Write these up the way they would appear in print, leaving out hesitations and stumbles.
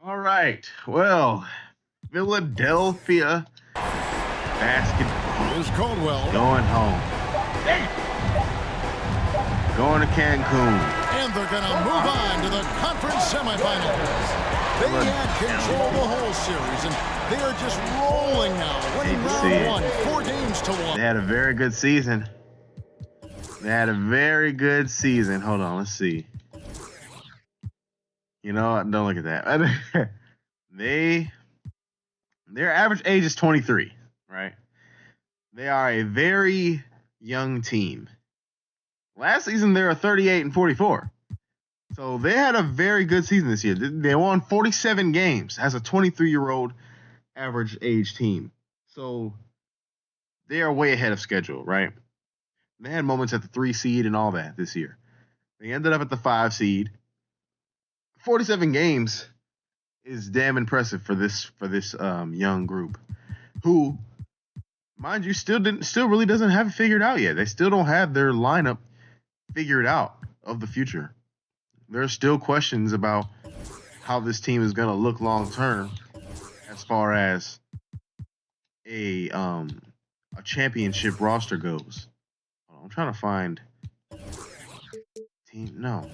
All right. Well, Philadelphia basketball Here's Caldwell. going home. Going to Cancun. And they're going to move on to the conference semifinals. They had control the whole series, and they are just rolling now, winning round 1, 4 games to 1. They had a very good season. Hold on, let's see. You know what? Don't look at that. Their average age is 23, right? They are a very young team. Last season, they were 38 and 44. So they had a very good season this year. They won 47 games as a 23-year-old average age team. So they are way ahead of schedule, right? They had moments at the 3 seed and all that this year. They ended up at the 5 seed. 47 games is damn impressive for this young group, who, mind you, still really doesn't have it figured out yet. They still don't have their lineup figured out of the future. There are still questions about how this team is going to look long term, as far as a championship roster goes. I'm trying to find team. No.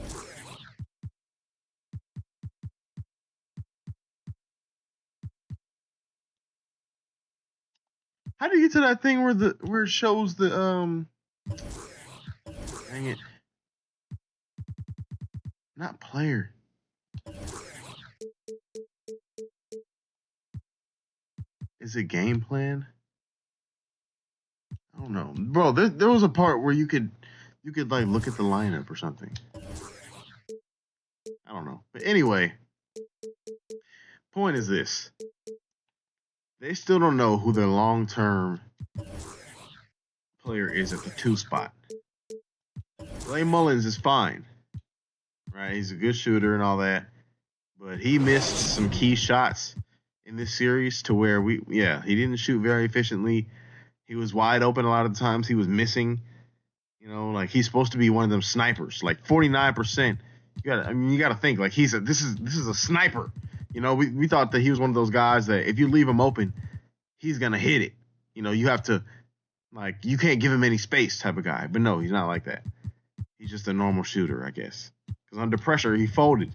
How do you get to that thing where it shows the dang it. Not player. Is it game plan? I don't know. Bro, there was a part where you could like look at the lineup or something. I don't know. But anyway, point is this. They still don't know who their long-term player is at the 2 spot. Clay Mullins is fine, right? He's a good shooter and all that, but he missed some key shots in this series to where he didn't shoot very efficiently. He was wide open a lot of times. He was missing. You know, like he's supposed to be one of them snipers, like 49%. You gotta think like this is a sniper. You know, we thought that he was one of those guys that if you leave him open, he's gonna hit it. You know, you have to, like, you can't give him any space type of guy. But no, he's not like that. He's just a normal shooter, I guess. Because under pressure, he folded.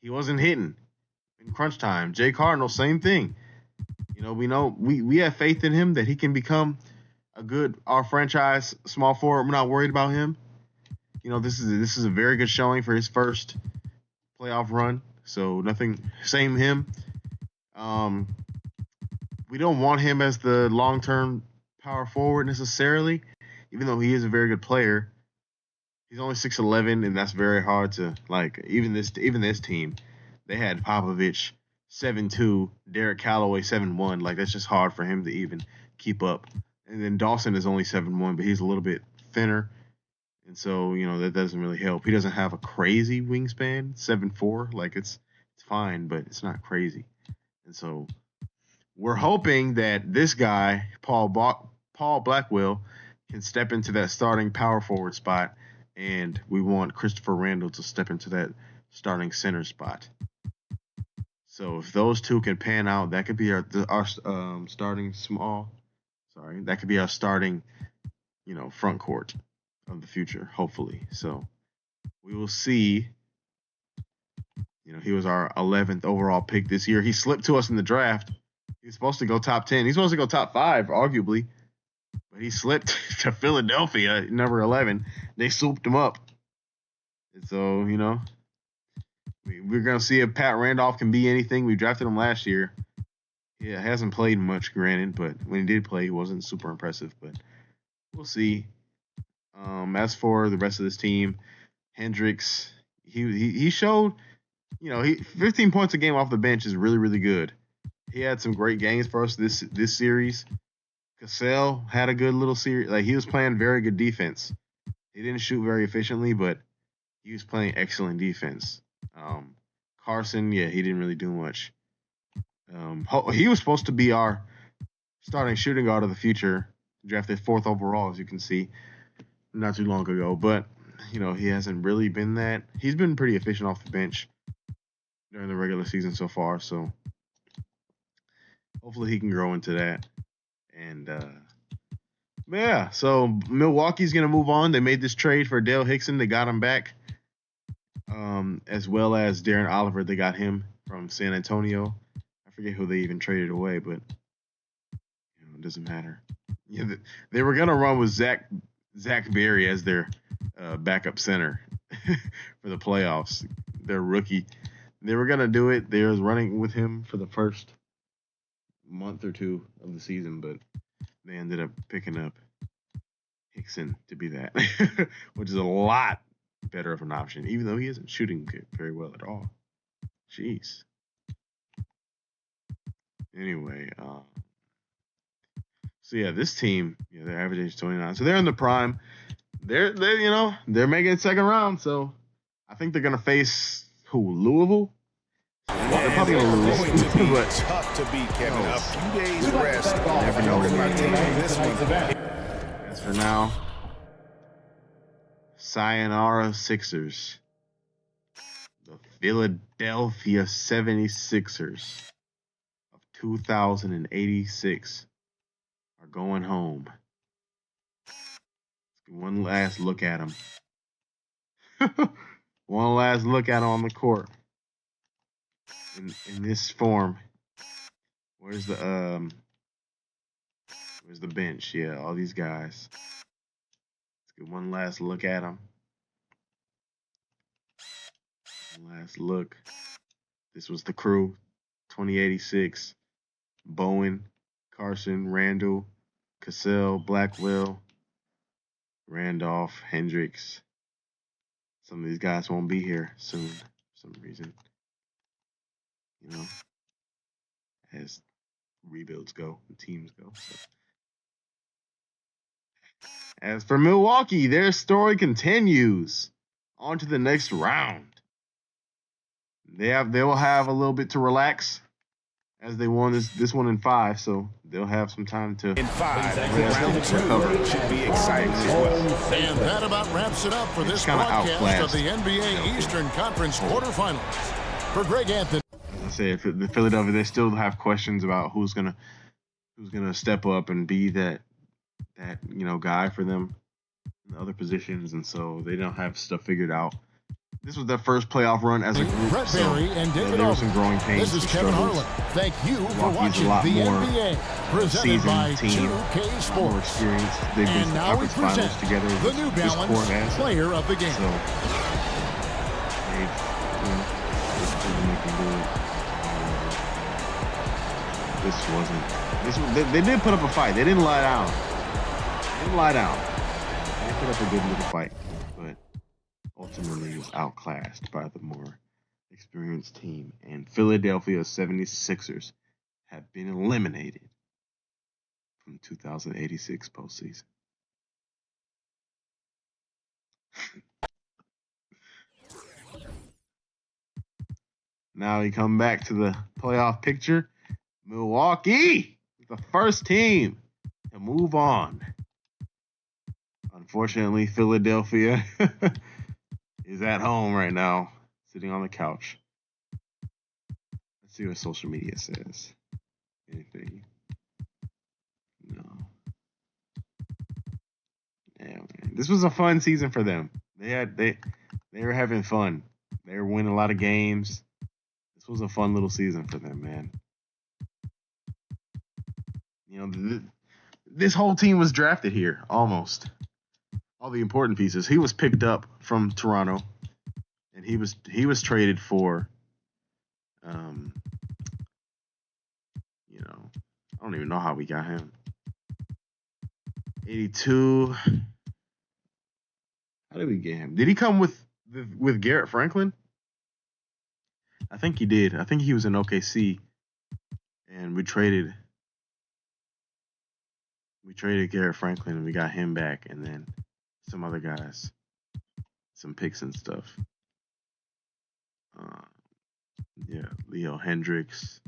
He wasn't hitting in crunch time. Jay Cardinal, same thing. You know, we have faith in him that he can become our franchise small forward. We're not worried about him. You know, this is a very good showing for his first playoff run. So nothing, same him. We don't want him as the long-term power forward necessarily, even though he is a very good player. He's only 6'11", and that's very hard to, like, even this team. They had Popovich 7'2", Derek Calloway 7'1". Like, that's just hard for him to even keep up. And then Dawson is only 7'1", but he's a little bit thinner. And so, you know, that doesn't really help. He doesn't have a crazy wingspan, 7'4". Like, it's fine, but it's not crazy. And so we're hoping that this guy, Paul Blackwell, can step into that starting power forward spot, and we want Christopher Randall to step into that starting center spot. So if those two can pan out, that could be our starting small. Sorry, that could be our starting, you know, front court of the future, hopefully. So we will see. You know, he was our 11th overall pick this year. He slipped to us in the draft. He's supposed to go top 10. He's supposed to go top 5, arguably. But he slipped to Philadelphia, number 11. They swooped him up. And so, you know, we're going to see if Pat Randolph can be anything. We drafted him last year. Yeah, hasn't played much, granted, but when he did play, he wasn't super impressive. But we'll see. As for the rest of this team, Hendricks, he showed, you know, 15 points a game off the bench is really, really good. He had some great games for us this series. Cassell had a good little series. Like, he was playing very good defense. He didn't shoot very efficiently, but he was playing excellent defense. Carson, yeah, he didn't really do much. He was supposed to be our starting shooting guard of the future, drafted 4th overall, as you can see, not too long ago. But, you know, he hasn't really been that. He's been pretty efficient off the bench. during the regular season so far. So hopefully he can grow into that. And yeah, so Milwaukee's gonna move on. They made this trade for Dale Hickson. They got him back, as well as Darren Oliver. They got him from San Antonio. I forget who they even traded away, but it doesn't matter. Yeah, they were gonna run with Zach Berry as their backup center for the playoffs. Their rookie. They were gonna do it. They was running with him for the first month or two of the season, but they ended up picking up Hickson to be that, which is a lot better of an option, even though he isn't shooting very well at all. Jeez. Anyway, so yeah, this team, their average age is 29, so they're in the prime. They're making it second round, so I think they're gonna face Louisville. They're probably gonna lose, but tough to beat, Kevin. A few days rest. Never know. This one. As for now, sayonara Sixers. The Philadelphia 76ers of 2086 are going home. One last look at them. One last look at them on the court. In this form. Where's the bench? Yeah, all these guys. Let's get one last look at them. One last look. This was the crew. 2086. Bowen, Carson, Randall, Cassell, Blackwell, Randolph, Hendricks. Some of these guys won't be here soon for some reason. As rebuilds go and teams go. So. As for Milwaukee, their story continues. On to the next round. They will have a little bit to relax as they won this one in 5, so they'll have some time to in 5. Round 2 should be exciting as well. And that about wraps it up for this broadcast of the NBA Eastern Conference quarterfinals. For Greg Anthony. As I said, the Philadelphia, they still have questions about who's gonna step up and be that guy for them in the other positions, and so they don't have stuff figured out. This was their first playoff run as a group. Brett Berry and David there were some growing pains. This is Kevin Harlan. Thank you for watching the NBA, presented by 2K Sports. More experience. They've been to conference finals together. The New Balance Player of the Game. So they've proven they can do it. They did put up a fight. They didn't lie down. They put up a good little fight, but ultimately was outclassed by the more experienced team. And Philadelphia 76ers have been eliminated from 2086 postseason. Now we come back to the playoff picture. Milwaukee is the first team to move on. Unfortunately, Philadelphia is at home right now, sitting on the couch. Let's see what social media says. Anything? No. Yeah, man. This was a fun season for them. They were having fun. They were winning a lot of games. This was a fun little season for them, man. This whole team was drafted here, almost. All the important pieces. He was picked up from Toronto, and he was traded for, I don't even know how we got him. 82. How did we get him? Did he come with Garrett Franklin? I think he did. I think he was in OKC, and we traded Garrett Franklin, and we got him back, and then some other guys, some picks and stuff. Leo Hendricks.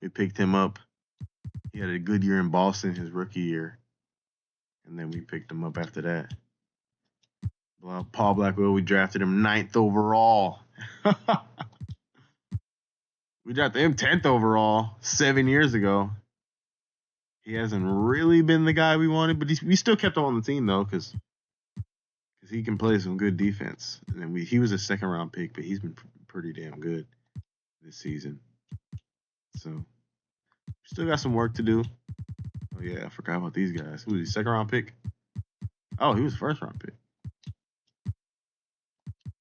We picked him up. He had a good year in Boston his rookie year, and then we picked him up after that. Paul Blackwell, we drafted him 9th overall. We drafted him 10th overall 7 years ago. He hasn't really been the guy we wanted, but we still kept him on the team though, because he can play some good defense. And then he was a 2nd-round pick, but he's been pretty damn good this season. So still got some work to do. Oh yeah, I forgot about these guys. Who was he, 2nd-round pick? Oh, he was 1st-round pick.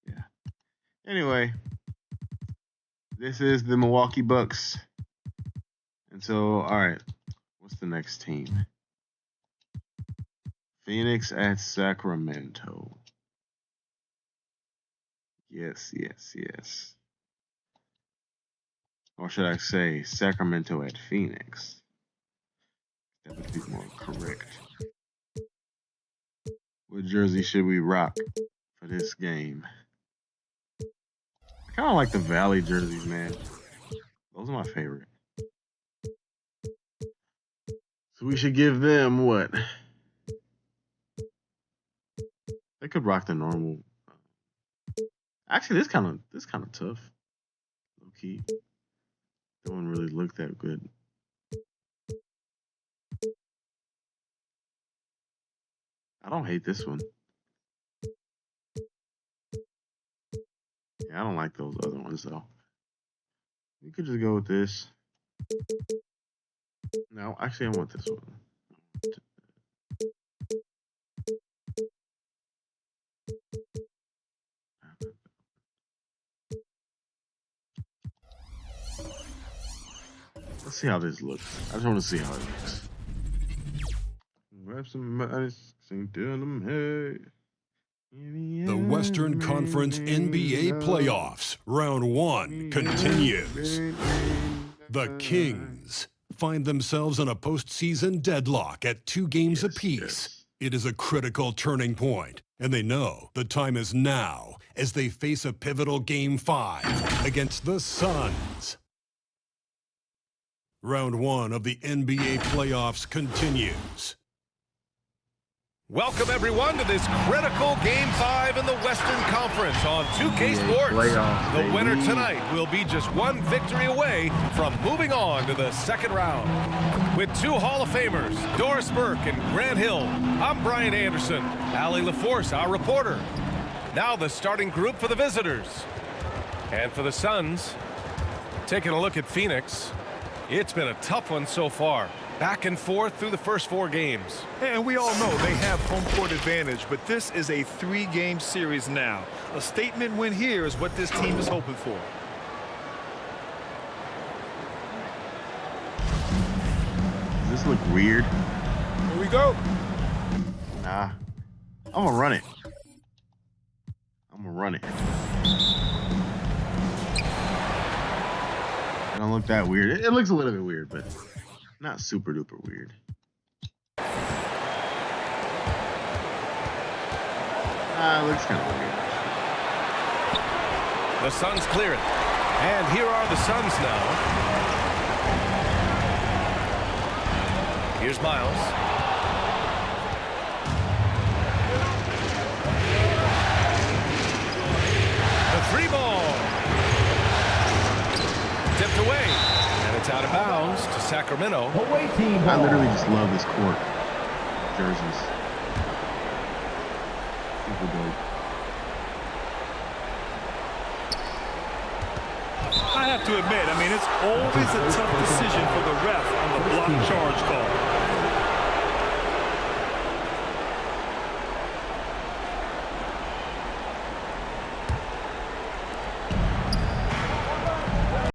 Yeah. Anyway, this is the Milwaukee Bucks. And so, all right, what's the next team? Phoenix at Sacramento. Yes. Or should I say Sacramento at Phoenix? That would be more correct. What jersey should we rock for this game? I kind of like the Valley jerseys, man. Those are my favorite. So we should give them what? They could rock the normal. Actually, this kind of tough. Low key. Don't really look that good. I don't hate this one. Yeah, I don't like those other ones though. We could just go with this. No, actually, I want this one. Let's see how this looks. I just want to see how it looks. Grab some ice, sing to them, hey. The Western Conference NBA Playoffs, Round 1 continues. The Kings find themselves in a postseason deadlock at 2 games apiece. It is a critical turning point, and they know the time is now as they face a pivotal Game 5 against the Suns. Round 1 of the NBA playoffs continues. Welcome, everyone, to this critical Game 5 in the Western Conference on 2K Sports. The winner tonight will be just one victory away from moving on to the 2nd round. With 2 Hall of Famers, Doris Burke and Grant Hill, I'm Brian Anderson, Allie LaForce, our reporter. Now the starting group for the visitors. And for the Suns, taking a look at Phoenix, it's been a tough one so far. Back and forth through the first 4 games. And we all know they have home court advantage, but this is a 3-game series now. A statement win here is what this team is hoping for. Does this look weird? Here we go. Nah. I'm gonna run it. It don't look that weird. It looks a little bit weird, but not super duper weird. It looks kind of weird. The Suns clear it. And here are the Suns now. Here's Miles. The 3-ball. Tipped away. And it's out of bounds to Sacramento. I literally just love this court. Jerseys. Super dope. I have to admit, I mean, it's always a tough decision for the